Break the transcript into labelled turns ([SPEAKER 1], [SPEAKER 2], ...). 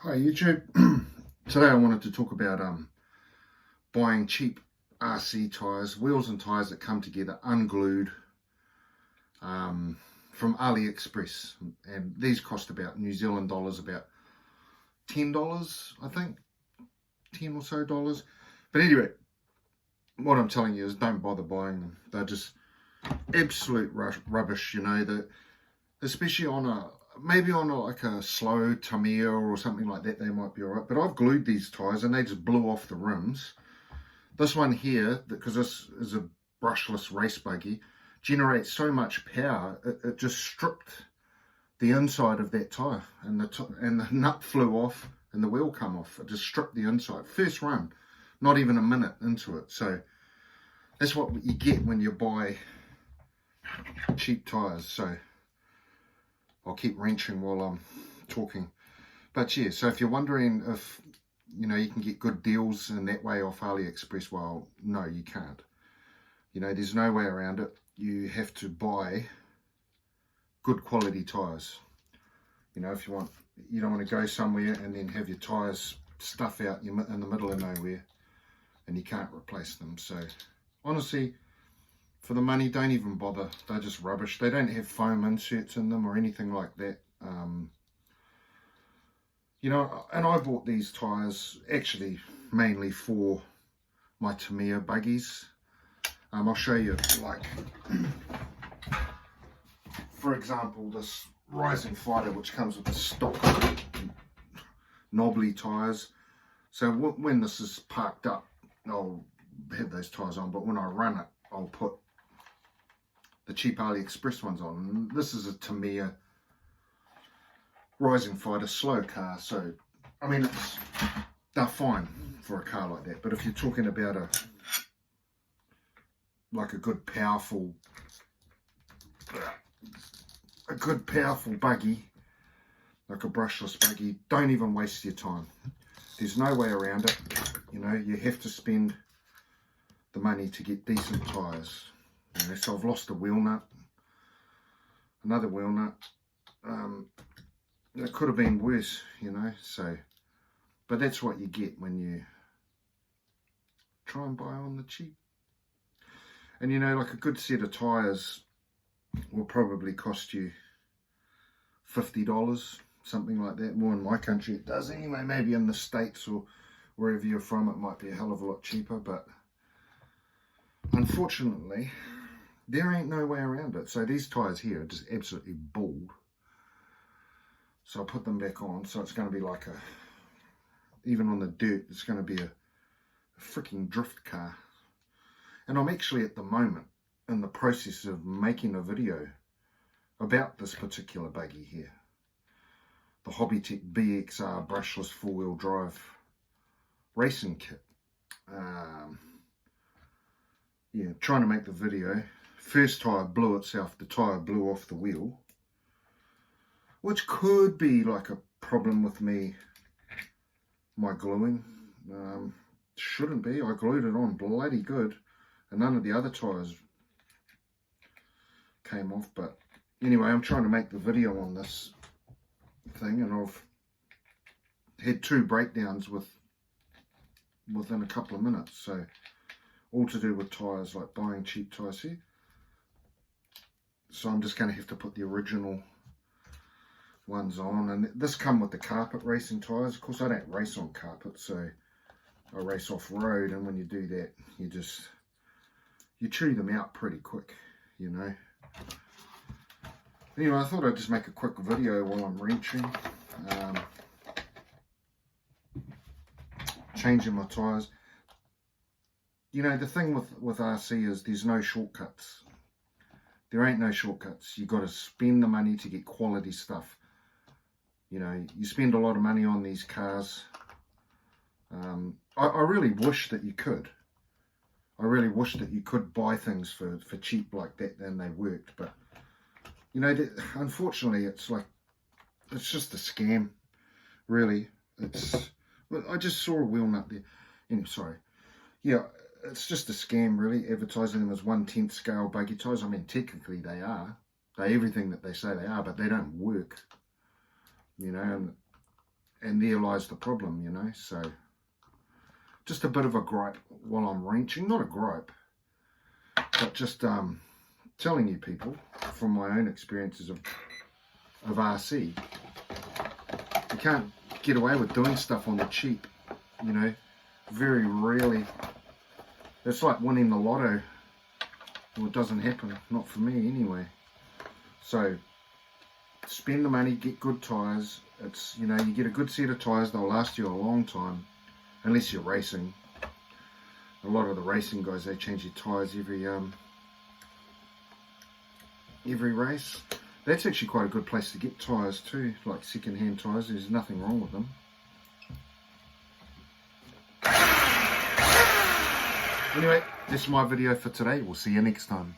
[SPEAKER 1] Hi YouTube. Today I wanted to talk about buying cheap RC tyres, wheels and tyres that come together unglued from AliExpress, and these cost about New Zealand dollars, about $10 I think, 10 or so dollars. But anyway, what I'm telling you is don't bother buying them. They're just absolute rubbish, you know, that especially on like a slow Tamiya or something like that, they might be alright. But I've glued these tyres and they just blew off the rims. This one here, because this is a brushless race buggy, generates so much power, it just stripped the inside of that tyre, and the nut flew off and the wheel come off. It just stripped the inside. First run, not even a minute into it. So that's what you get when you buy cheap tyres. So I'll keep wrenching while I'm talking. But yeah, so if you're wondering if, you know, you can get good deals in that way off AliExpress, well, no, you can't. You know, there's no way around it. You have to buy good quality tyres. You know, if you don't want to go somewhere and then have your tyres stuff out in the middle of nowhere and you can't replace them. So honestly, for the money, don't even bother. They're just rubbish. They don't have foam inserts in them or anything like that. You know, and I bought these tyres actually mainly for my Tamiya buggies. I'll show you, like, for example, this Rising Fighter, which comes with the stock knobbly tyres. So when this is parked up, I'll have those tyres on, but when I run it, I'll put the cheap AliExpress ones on. And this is a Tamiya Rising Fighter slow car, so I mean they're fine for a car like that. But if you're talking about a good powerful buggy, like a brushless buggy, don't even waste your time. There's no way around it. You know, you have to spend the money to get decent tyres. You know, so I've lost a wheel nut, another wheel nut. It could have been worse, you know, so, but that's what you get when you try and buy on the cheap. And you know, like a good set of tyres will probably cost you $50, something like that. More in my country it does anyway. Maybe in the States or wherever you're from it might be a hell of a lot cheaper, but unfortunately there ain't no way around it. So these tyres here are just absolutely bald. So I'll put them back on. So it's going to be like even on the dirt, it's going to be a freaking drift car. And I'm actually at the moment in the process of making a video about this particular buggy here. The Hobbytech BXR brushless four-wheel drive racing kit. Yeah, trying to make the video. First tyre blew itself, the tyre blew off the wheel, which could be like a problem with my gluing. Shouldn't be. I glued it on bloody good, and none of the other tyres came off. But anyway, I'm trying to make the video on this thing, and I've had 2 breakdowns within a couple of minutes. So all to do with tyres, like buying cheap tyres here. So I'm just going to have to put the original ones on, and this come with the carpet racing tyres. Of course I don't race on carpet, so I race off road, and when you do that you chew them out pretty quick, you know. Anyway, I thought I'd just make a quick video while I'm wrenching, changing my tyres. You know, the thing with RC is there's no shortcuts. There ain't no shortcuts. You got to spend the money to get quality stuff. You know, you spend a lot of money on these cars. I really wish that you could. I really wish that you could buy things for cheap like that and they worked. But, you know, unfortunately, it's just a scam, really. I just saw a wheel nut there. Anyway, sorry. Yeah, it's just a scam, really, advertising them as 1/10 scale buggy tyres. I mean, technically they are. They're everything that they say they are, but they don't work. You know, And there lies the problem, you know. So just a bit of a gripe while I'm wrenching. Not a gripe, but just telling you people from my own experiences of RC. You can't get away with doing stuff on the cheap, you know. Very rarely. It's like winning the lotto. Well, it doesn't happen, not for me anyway. So spend the money, get good tyres. It's, you know, you get a good set of tyres, they'll last you a long time, unless you're racing. A lot of the racing guys, they change their tyres every race. That's actually quite a good place to get tyres too, like second-hand tyres. There's nothing wrong with them. Anyway, that's my video for today. We'll see you next time.